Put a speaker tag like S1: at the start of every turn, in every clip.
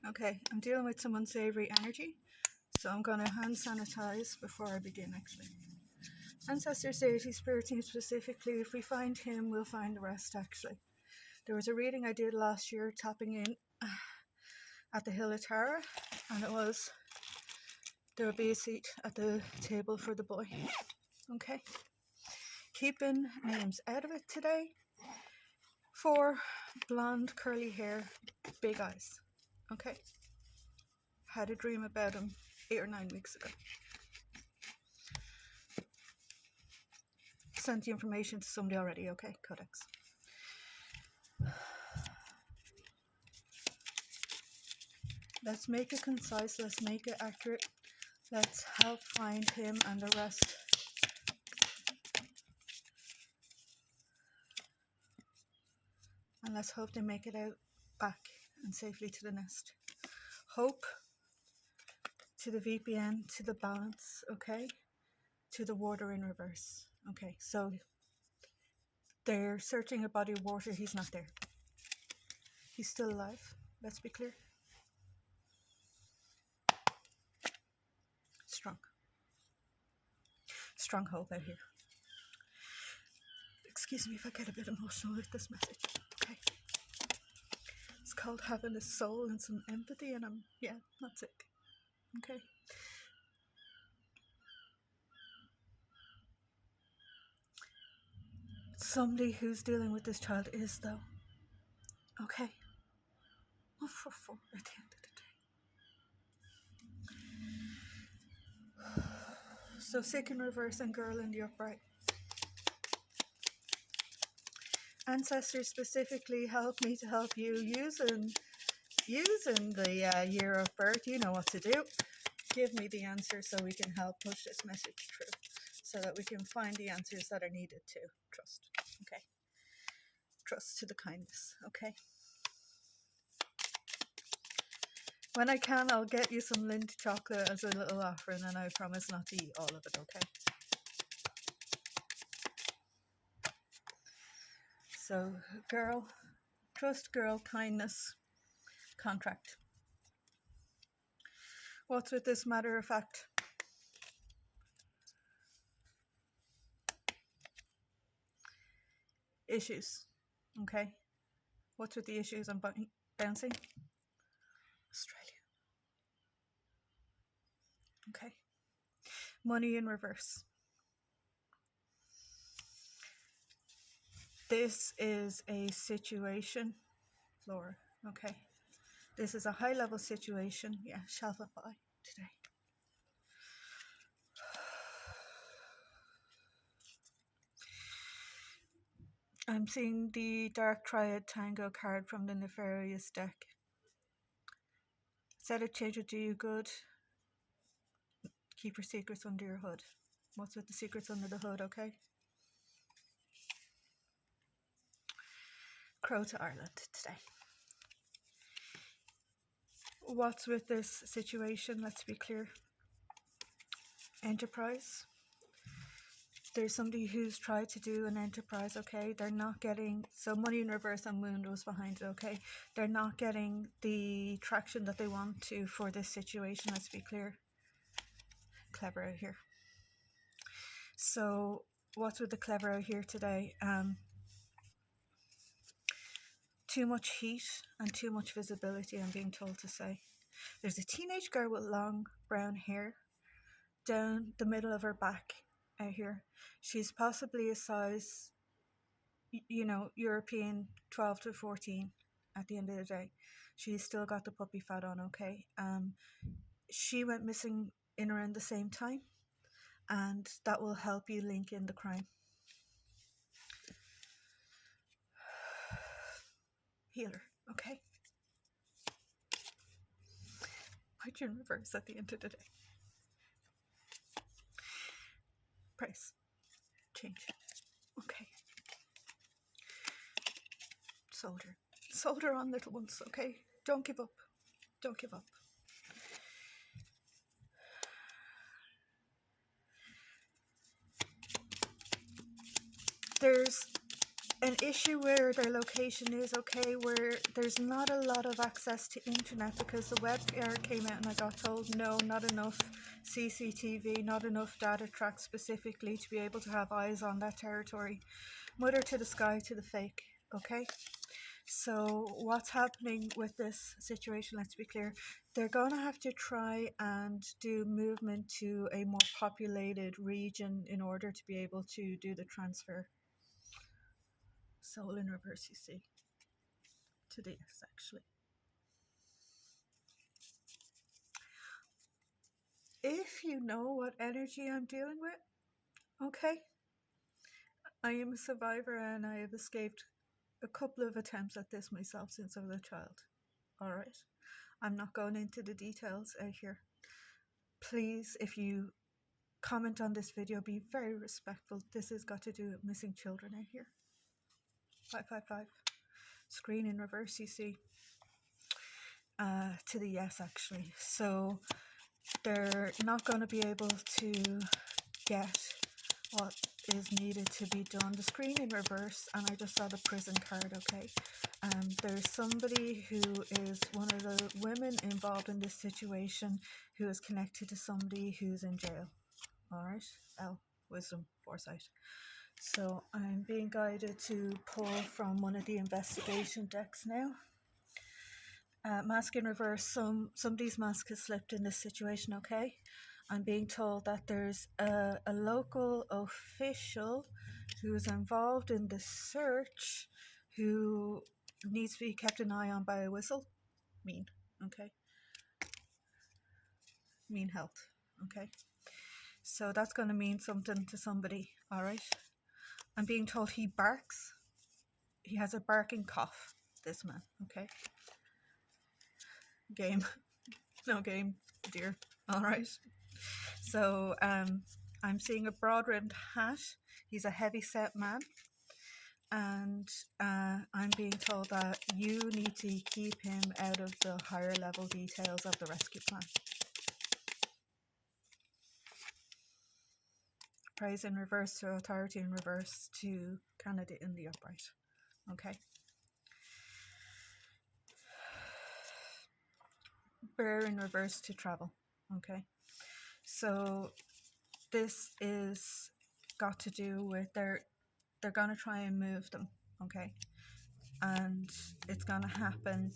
S1: Okay, I'm dealing with some unsavory energy, so I'm going to hand sanitize before I begin actually. Ancestors, deity, spirit team specifically, if we find him, we'll find the rest actually. There was a reading I did last year tapping in at the Hill of Tara, and it was there will be a seat at the table for the boy. Okay, keeping names out of it today. 4 blonde curly hair, big eyes. Okay, had a dream about him 8 or 9 weeks ago. Sent the information to somebody already. Okay, Codex. Let's make it concise, let's make it accurate. Let's help find him and the rest. And let's hope they make it out back and safely to the nest. Hope to the VPN, to the balance, okay? To the water in reverse. Okay, so they're searching a body of water, he's not there. He's still alive, let's be clear. Strong hope out here. Excuse me if I get a bit emotional with this message, okay? It's called having a soul and some empathy, and I'm not sick, okay? Somebody who's dealing with this child is, though, okay? Not for at the end of the day. So sick in reverse and girl in the upright. Ancestors specifically help me to help you using the year of birth. You know what to do. Give me the answer so we can help push this message through, so that we can find the answers that are needed to trust. Okay, trust to the kindness. Okay, when I can, I'll get you some Lindt chocolate as a little offering, and I promise not to eat all of it. Okay. So, girl, trust, girl, kindness, contract. What's with this matter of fact? Issues. Okay. What's with the issues? I'm bouncing. Australia. Okay. Money in reverse. This is a situation, Flora. Okay. This is a high level situation. Yeah, shall apply today. I'm seeing the Dark Triad Tango card from the Nefarious deck. Said it change would do you good. Keep your secrets under your hood. What's with the secrets under the hood, okay? Crow to Ireland today. What's with this situation? Let's be clear. Enterprise. There's somebody who's tried to do an enterprise, okay? They're not getting, so money in reverse and wound was behind it, okay? They're not getting the traction that they want to for this situation, let's be clear. Clever out here. So what's with the clever out here today? Too much heat and too much visibility, I'm being told to say. There's a teenage girl with long brown hair down the middle of her back out here. She's possibly a size, European 12 to 14 at the end of the day. She's still got the puppy fat on, okay? She went missing in around the same time, and that will help you link in the crime. Healer, okay? Put you in reverse at the end of the day. Price. Change. Okay. Soldier on, little ones, okay? Don't give up. Don't give up. There's an issue where their location is, okay, where there's not a lot of access to internet, because the web came out and I got told no, not enough CCTV, not enough data track specifically to be able to have eyes on that territory. Mother to the sky to the fake, okay? So what's happening with this situation, let's be clear, they're going to have to try and do movement to a more populated region in order to be able to do the transfer. Soul in reverse, you see, to the yes, actually. If you know what energy I'm dealing with, okay, I am a survivor and I have escaped a couple of attempts at this myself since I was a child. All right, I'm not going into the details out here. Please, if you comment on this video, be very respectful. This has got to do with missing children out here. 555. Screen in reverse, you see. To the yes, actually. So they're not going to be able to get what is needed to be done. The screen in reverse, and I just saw the prison card, okay? There's somebody who is one of the women involved in this situation who is connected to somebody who's in jail. All right, L, wisdom, foresight. So I'm being guided to pull from one of the investigation decks now. Mask in reverse, somebody's mask has slipped in this situation, okay? I'm being told that there's a local official who is involved in the search who needs to be kept an eye on by a whistle. Mean, okay? Mean health, okay? So that's going to mean something to somebody, all right? I'm being told he barks. He has a barking cough, this man, okay? Game. No game, dear. All right. So I'm seeing a broad-rimmed hat. He's a heavy-set man. And I'm being told that you need to keep him out of the higher level details of the rescue plan. Praise in reverse to authority in reverse to Canada in the upright. Okay. Bear in reverse to travel. Okay. So this is got to do with they're going to try and move them. Okay. And it's going to happen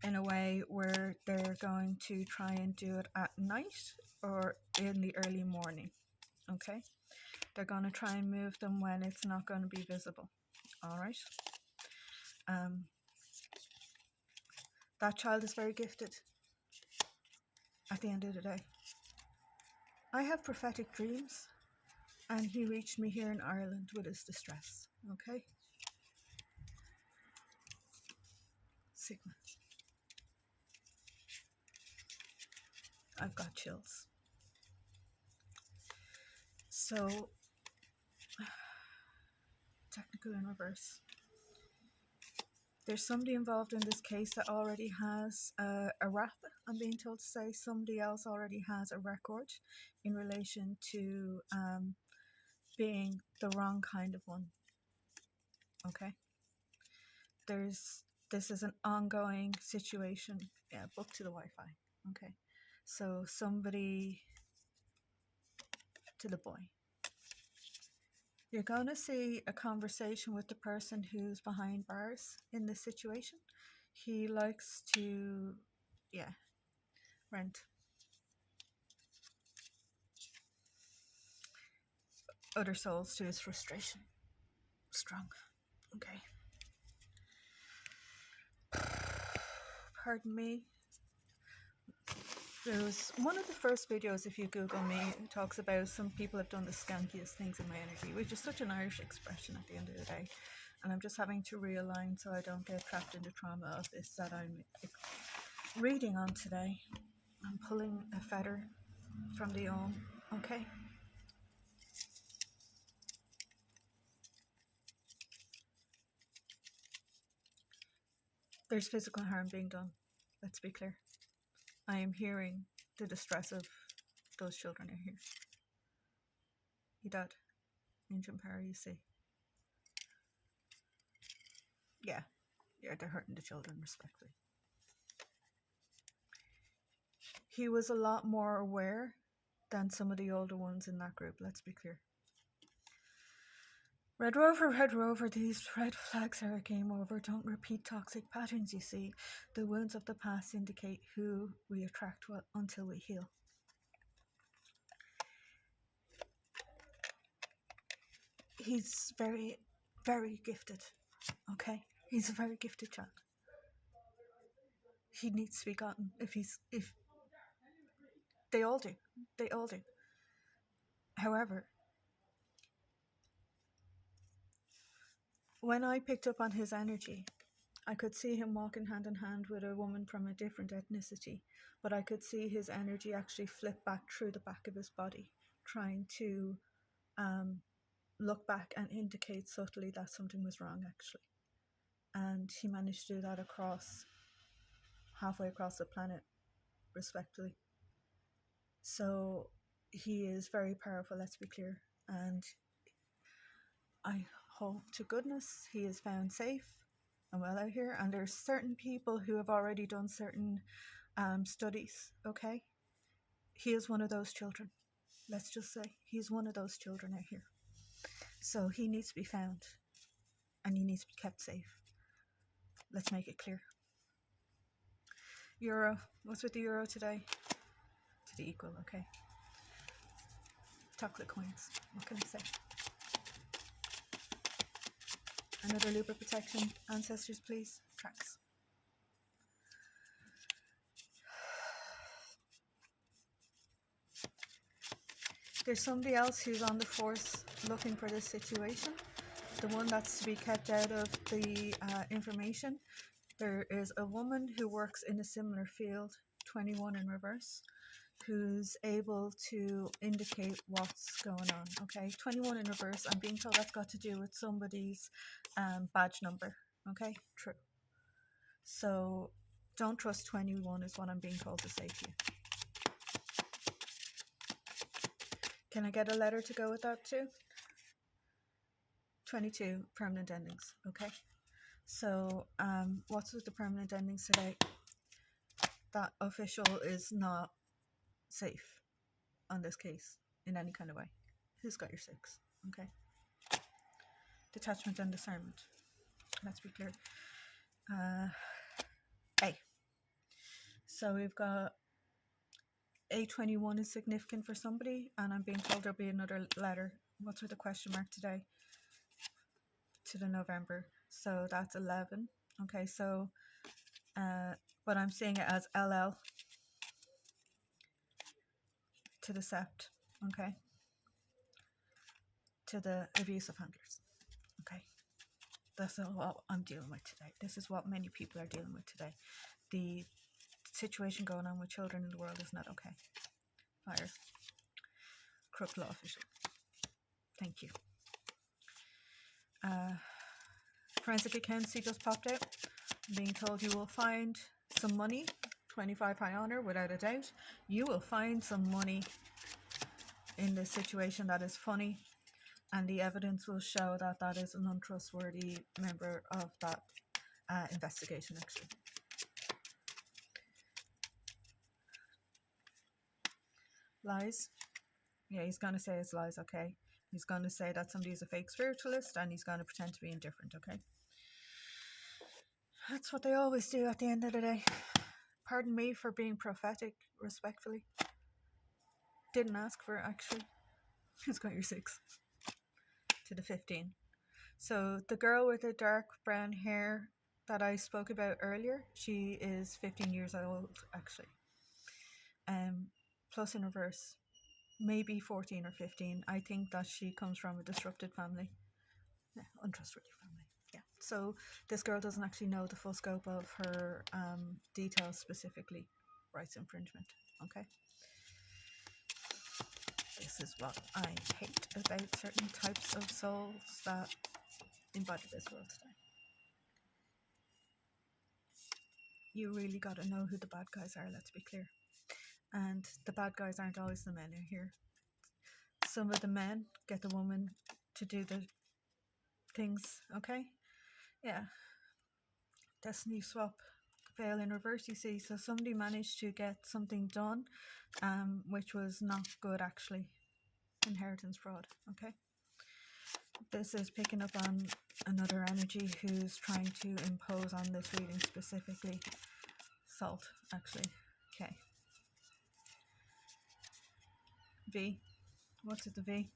S1: in a way where they're going to try and do it at night or in the early morning. Okay, they're going to try and move them when it's not going to be visible. All right. That child is very gifted at the end of the day. I have prophetic dreams, and he reached me here in Ireland with his distress. Okay. Sigma. I've got chills. So, technical in reverse. There's somebody involved in this case that already has a rap, I'm being told to say. Somebody else already has a record in relation to being the wrong kind of one. Okay? This is an ongoing situation. Yeah, book to the Wi-Fi. Okay. So somebody to the boy. You're going to see a conversation with the person who's behind bars in this situation. He likes to, yeah, rent. Other souls to his frustration. Strong. Okay. Pardon me. There was one of the first videos, if you Google me, it talks about some people have done the skankiest things in my energy, which is such an Irish expression at the end of the day. And I'm just having to realign so I don't get trapped in the trauma of this that I'm reading on today. I'm pulling a feather from the Om. Okay. There's physical harm being done. Let's be clear. I am hearing the distress of those children are here. He died. Ancient power, you see. Yeah, yeah, they're hurting the children, respectfully. He was a lot more aware than some of the older ones in that group, let's be clear. Red Rover, these red flags are a game over. Don't repeat toxic patterns, you see. The wounds of the past indicate who we attract until we heal. He's very, very gifted, okay? He's a very gifted child. He needs to be gotten if they all do. They all do. However, when I picked up on his energy, I could see him walking hand in hand with a woman from a different ethnicity, but I could see his energy actually flip back through the back of his body, trying to look back and indicate subtly that something was wrong, actually. And he managed to do that halfway across the planet, respectfully. So he is very powerful, let's be clear. And I hope to goodness he is found safe and well out here. And there's certain people who have already done certain studies, okay? He is one of those children. Let's just say he's one of those children out here. So he needs to be found and he needs to be kept safe. Let's make it clear. Euro. What's with the euro today? To the equal, okay. Chocolate coins. What can I say? Another Libra protection. Ancestors, please. Tracks. There's somebody else who's on the force looking for this situation. The one that's to be kept out of the information. There is a woman who works in a similar field, 21 in reverse, who's able to indicate what's going on. Okay, 21 in reverse, I'm being told that's got to do with somebody's badge number. Okay, true. So don't trust 21 is what I'm being told to say to you. Can I get a letter to go with that too? 22 permanent endings. Okay, so what's with the permanent endings today? That official is not safe on this case in any kind of way. Who's got your 6? Okay. Detachment and discernment. Let's be clear. A. So we've got A21 is significant for somebody, and I'm being told there'll be another letter. What's with the question mark today? To the November. So that's 11. Okay, so but I'm seeing it as LL to the sept. Okay. To the abusive handlers. Okay. That's what I'm dealing with today. This is what many people are dealing with today. The situation going on with children in the world is not okay. Fire. Crook law official. Thank you. Forensic accountancy just popped out. I'm being told you will find some money. 25 high honor, without a doubt. You will find some money in this situation that is funny, and the evidence will show that that is an untrustworthy member of that investigation, actually. Lies. Yeah, he's going to say it's lies, okay? He's going to say that somebody's a fake spiritualist and he's going to pretend to be indifferent, okay? That's what they always do at the end of the day. Pardon me for being prophetic, respectfully. Didn't ask for it, actually. Who's got your 6? To the 15. So the girl with the dark brown hair that I spoke about earlier, she is 15 years old, actually. Plus in reverse. Maybe 14 or 15. I think that she comes from a disrupted family. Yeah, untrustworthy family. Yeah. So this girl doesn't actually know the full scope of her details, specifically rights infringement. Okay. This is what I hate about certain types of souls that embody this world today. You really got to know who the bad guys are, let's be clear. And the bad guys aren't always the men out here. Some of the men get the woman to do the things, okay? Yeah. Destiny swap, fail in reverse, you see. So somebody managed to get something done, which was not good actually. Inheritance fraud, okay? This is picking up on another energy who's trying to impose on this reading specifically. Salt, actually. Okay. V. What's at the V?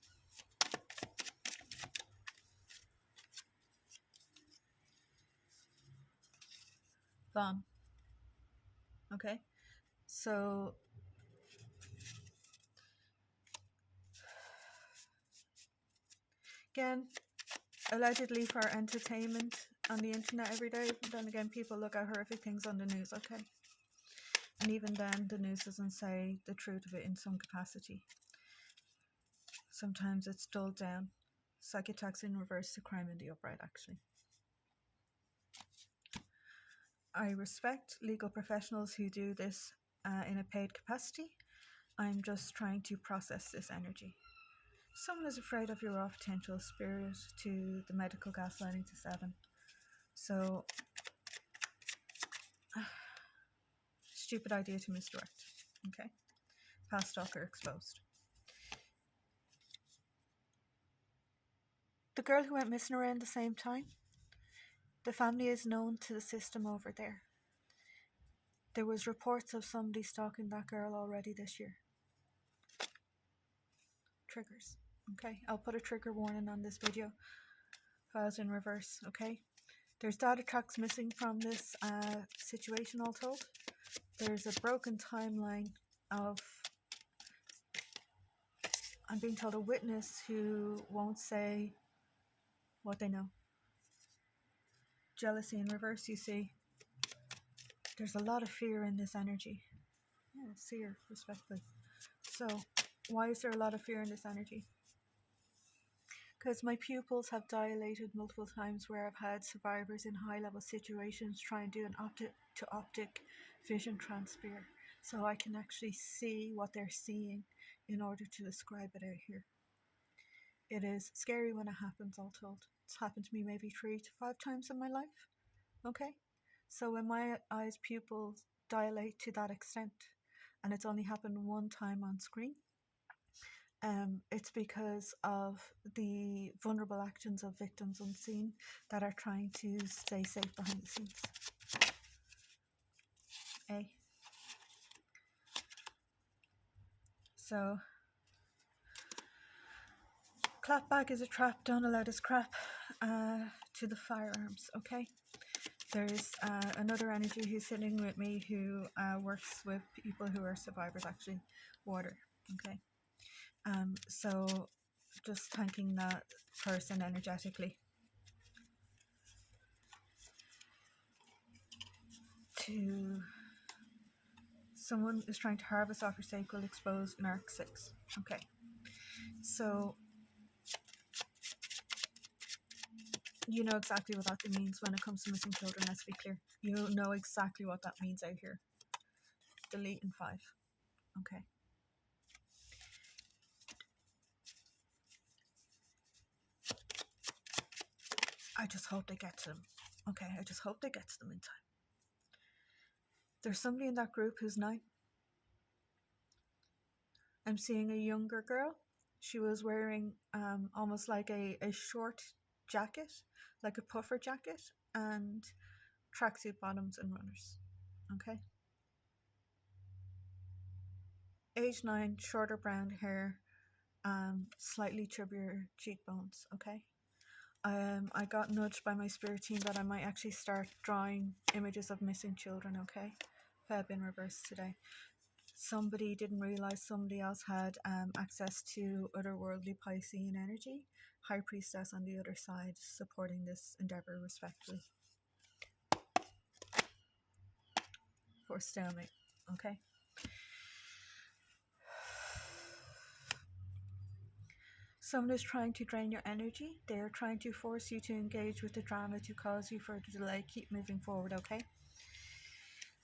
S1: Von. Okay. So again, allegedly for entertainment on the internet every day. Then again, people look at horrific things on the news, okay? And even then, the news doesn't say the truth of it in some capacity. Sometimes it's dulled down. Psychic attacks in reverse to crime in the upright, actually. I respect legal professionals who do this in a paid capacity. I'm just trying to process this energy. Someone is afraid of your raw potential, spirit to the medical gaslighting to 7. So, stupid idea to misdirect. Okay. Past stalker exposed. The girl who went missing around the same time, the family is known to the system over there. There was reports of somebody stalking that girl already this year. Triggers. Okay, I'll put a trigger warning on this video. Files in reverse, okay? There's data tracks missing from this situation, all told. There's a broken timeline of, I'm being told, a witness who won't say what they know. Jealousy in reverse, you see. There's a lot of fear in this energy. Yeah, seer, respectfully. So, why is there a lot of fear in this energy? Because my pupils have dilated multiple times where I've had survivors in high-level situations try and do an optic-to-optic vision transfer, so I can actually see what they're seeing in order to describe it out here. It is scary when it happens, all told. It's happened to me maybe 3 to 5 times in my life. Okay? So when my eyes' pupils dilate to that extent, and it's only happened one time on screen, it's because of the vulnerable actions of victims unseen that are trying to stay safe behind the scenes. A. So, clapback is a trap, don't allow this crap to the firearms, okay? There's another energy who's sitting with me who works with people who are survivors, actually. Water, okay? So just thanking that person energetically. Someone is trying to harvest off your sacral exposed in arc 6. Okay. So you know exactly what that means when it comes to missing children, let's be clear. You know exactly what that means out here. Delete in 5. Okay. I just hope they get to them. Okay, I just hope they get to them in time. There's somebody in that group who's 9. I'm seeing a younger girl. She was wearing almost like a short jacket, like a puffer jacket, and tracksuit bottoms and runners. Okay. Age 9, shorter brown hair, slightly chubbier cheekbones. Okay. I got nudged by my spirit team that I might actually start drawing images of missing children. Okay. Feb in reverse today. Somebody didn't realize somebody else had access to otherworldly Piscean energy. High Priestess on the other side supporting this endeavor respectfully. For stalemate, okay? Someone is trying to drain your energy. They are trying to force you to engage with the drama to cause you further delay. Keep moving forward, okay?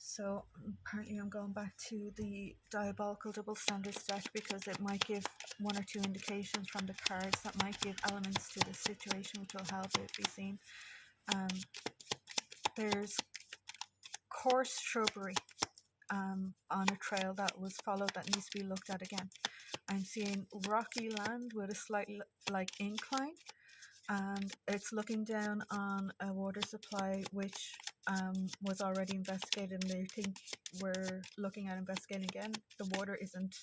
S1: So apparently I'm going back to the diabolical double standards deck because it might give 1 or 2 indications from the cards that might give elements to the situation which will help it be seen. There's coarse shrubbery on a trail that was followed that needs to be looked at again. I'm seeing rocky land with a slight incline, and it's looking down on a water supply which was already investigated, and they think we're looking at investigating again. The water isn't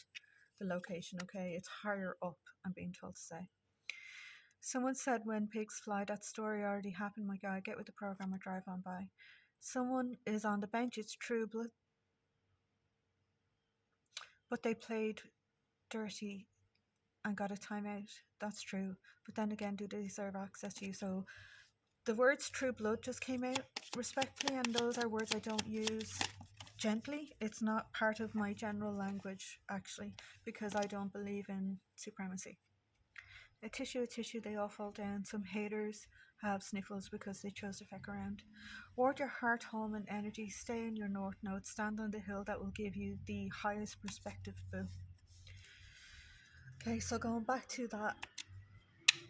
S1: the location, okay? It's higher up, I'm being told to say. Someone said when pigs fly, that story already happened, my guy. Get with the program or drive on by. Someone is on the bench, it's true, but they played dirty and got a timeout. That's true. But then again, do they deserve access to you? So the words true blood just came out respectfully, and those are words I don't use gently. It's not part of my general language, actually, because I don't believe in supremacy. A tissue, they all fall down. Some haters have sniffles because they chose to feck around. Ward your heart home and energy. Stay in your north node. Stand on the hill that will give you the highest perspective. Boo. Okay, so going back to that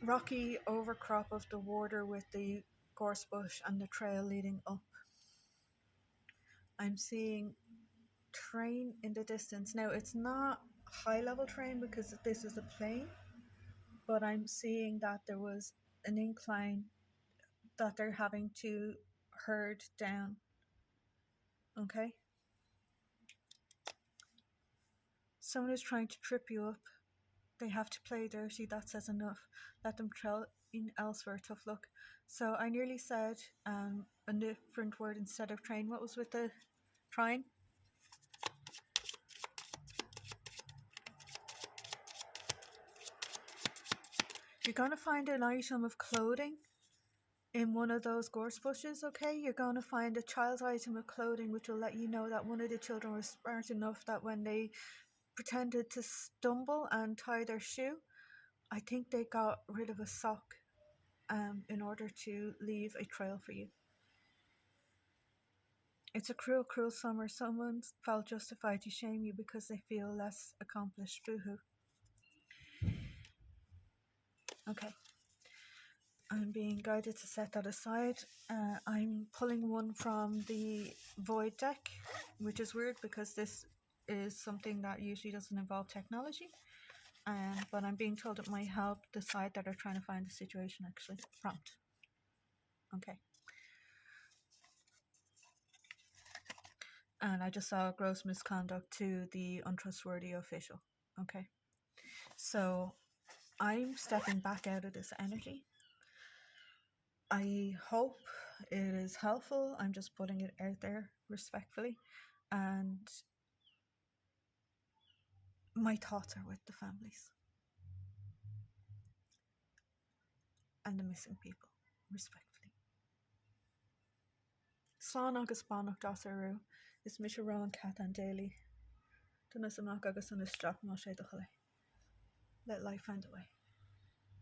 S1: rocky overcrop of the water with the gorse bush and the trail leading up, I'm seeing terrain in the distance. Now, it's not high level terrain because this is a plain, but I'm seeing that there was an incline that they're having to herd down. Okay? Someone is trying to trip you up. They have to play dirty. That says enough. Let them trail in elsewhere. Tough luck. So I nearly said a different word instead of train. What was with the trying? You're going to find an item of clothing in one of those gorse bushes, okay? You're going to find a child's item of clothing which will let you know that one of the children was smart enough that when they pretended to stumble and tie their shoe, I think they got rid of a sock in order to leave a trail for you. It's a cruel, cruel summer. Someone felt justified to shame you because they feel less accomplished. Boo-hoo. Okay. I'm being guided to set that aside. I'm pulling one from the Void deck, which is weird because this is something that usually doesn't involve technology. But I'm being told it might help the side that are trying to find the situation, actually. Prompt. Okay. And I just saw gross misconduct to the untrustworthy official. Okay. So I'm stepping back out of this energy. I hope it is helpful. I'm just putting it out there respectfully. And my thoughts are with the families and the missing people, respectfully. Slán agus bannach dasarú is mis Rowan cat and daily. Duna samach agus an is strap má sé do cholé. Let life find a way.